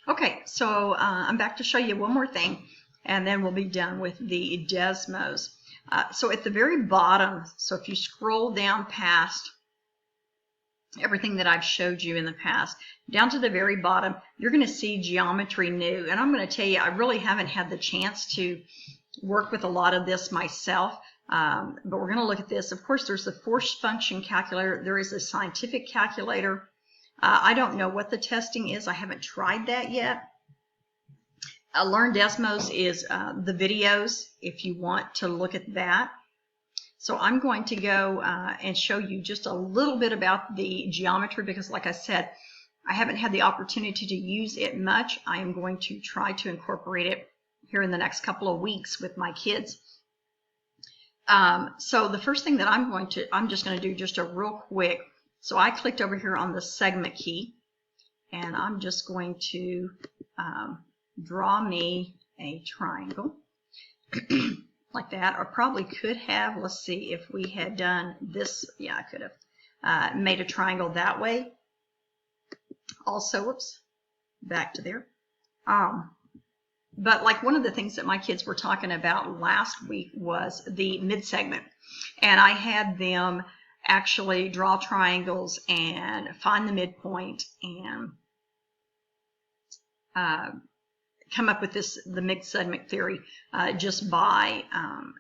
Okay, so I'm back to show you one more thing, and then we'll be done with the Desmos. So at the very bottom, so if you scroll down past everything that I've showed you in the past, down to the very bottom, you're going to see Geometry New. And I'm going to tell you, I really haven't had the chance to work with a lot of this myself, but we're going to look at this. Of course, there's the force function calculator. There is a scientific calculator. I don't know what the testing is. I haven't tried that yet. Learn Desmos is the videos if you want to look at that. So I'm going to go and show you just a little bit about the geometry because, like I said, I haven't had the opportunity to use it much. I am going to try to incorporate it here in the next couple of weeks with my kids. So the first thing that I'm just going to do just a real quick. So I clicked over here on the segment key, and I'm just going to draw me a triangle like that, or probably could have, let's see, if we had done this, yeah, I could have made a triangle that way. Also, whoops, back to there. But like one of the things that my kids were talking about last week was the mid-segment, and I had them actually draw triangles and find the midpoint and come up with the mid-segment theory just by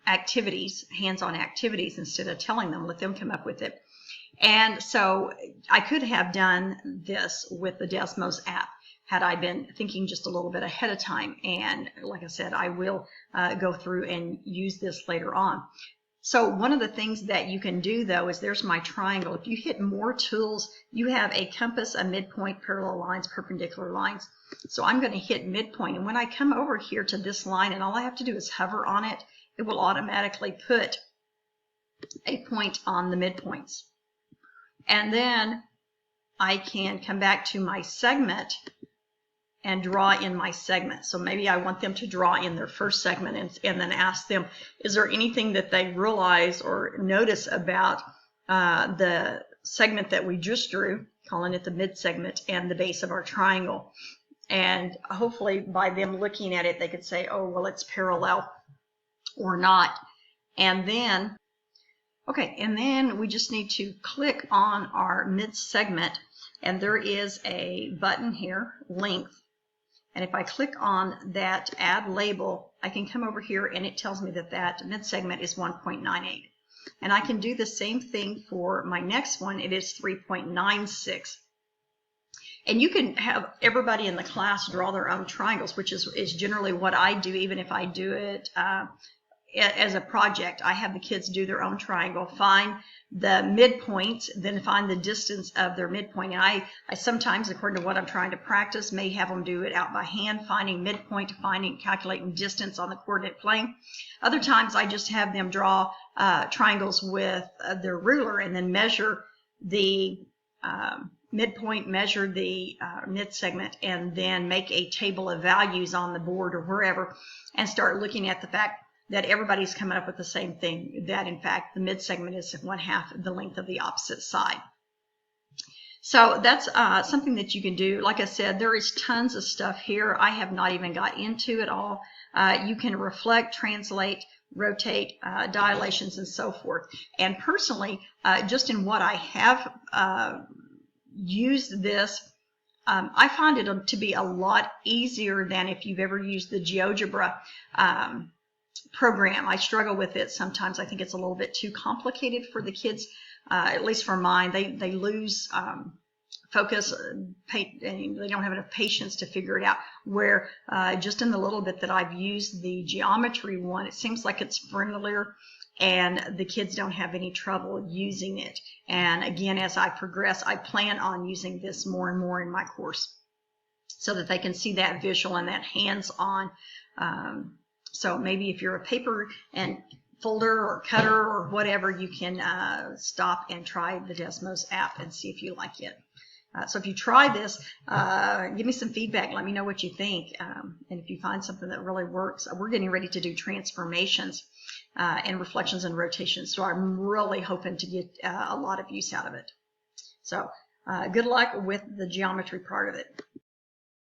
activities, hands-on activities, instead of telling them, let them come up with it. And so I could have done this with the Desmos app had I been thinking just a little bit ahead of time. And like I said, I will go through and use this later on. So one of the things that you can do, though, is there's my triangle. If you hit more tools, you have a compass, a midpoint, parallel lines, perpendicular lines. So I'm going to hit midpoint. And when I come over here to this line, and all I have to do is hover on it, it will automatically put a point on the midpoints. And then I can come back to my segment and draw in my segment. So maybe I want them to draw in their first segment and then ask them, is there anything that they realize or notice about the segment that we just drew, calling it the mid segment, and the base of our triangle. And hopefully by them looking at it, they could say, oh, well, it's parallel or not. And then, okay, and then we just need to click on our mid segment, and there is a button here, length. And if I click on that add label, I can come over here and it tells me that that mid segment is 1.98. And I can do the same thing for my next one. It is 3.96. And you can have everybody in the class draw their own triangles, which is generally what I do, even if I do it as a project. I have the kids do their own triangle, find the midpoint, then find the distance of their midpoint. And I sometimes, according to what I'm trying to practice, may have them do it out by hand, finding midpoint, calculating distance on the coordinate plane. Other times I just have them draw triangles with their ruler and then measure the midpoint, measure the mid segment, and then make a table of values on the board or wherever and start looking at the fact that everybody's coming up with the same thing, that in fact the mid segment is 1/2 the length of the opposite side. So that's something that you can do. Like I said, there is tons of stuff here. I have not even got into it all. You can reflect, translate, rotate, dilations, and so forth. And personally, just in what I have used this, I find it to be a lot easier than if you've ever used the GeoGebra program. I struggle with it sometimes. I think it's a little bit too complicated for the kids, at least for mine. They lose focus, and they don't have enough patience to figure it out. Where just in the little bit that I've used the geometry one, it seems like it's familiar and the kids don't have any trouble using it. And again, as I progress, I plan on using this more and more in my course so that they can see that visual and that hands-on. So maybe if you're a paper and folder or cutter or whatever, you can stop and try the Desmos app and see if you like it. So if you try this, give me some feedback. Let me know what you think. And if you find something that really works, we're getting ready to do transformations and reflections and rotations. So I'm really hoping to get a lot of use out of it. So good luck with the geometry part of it.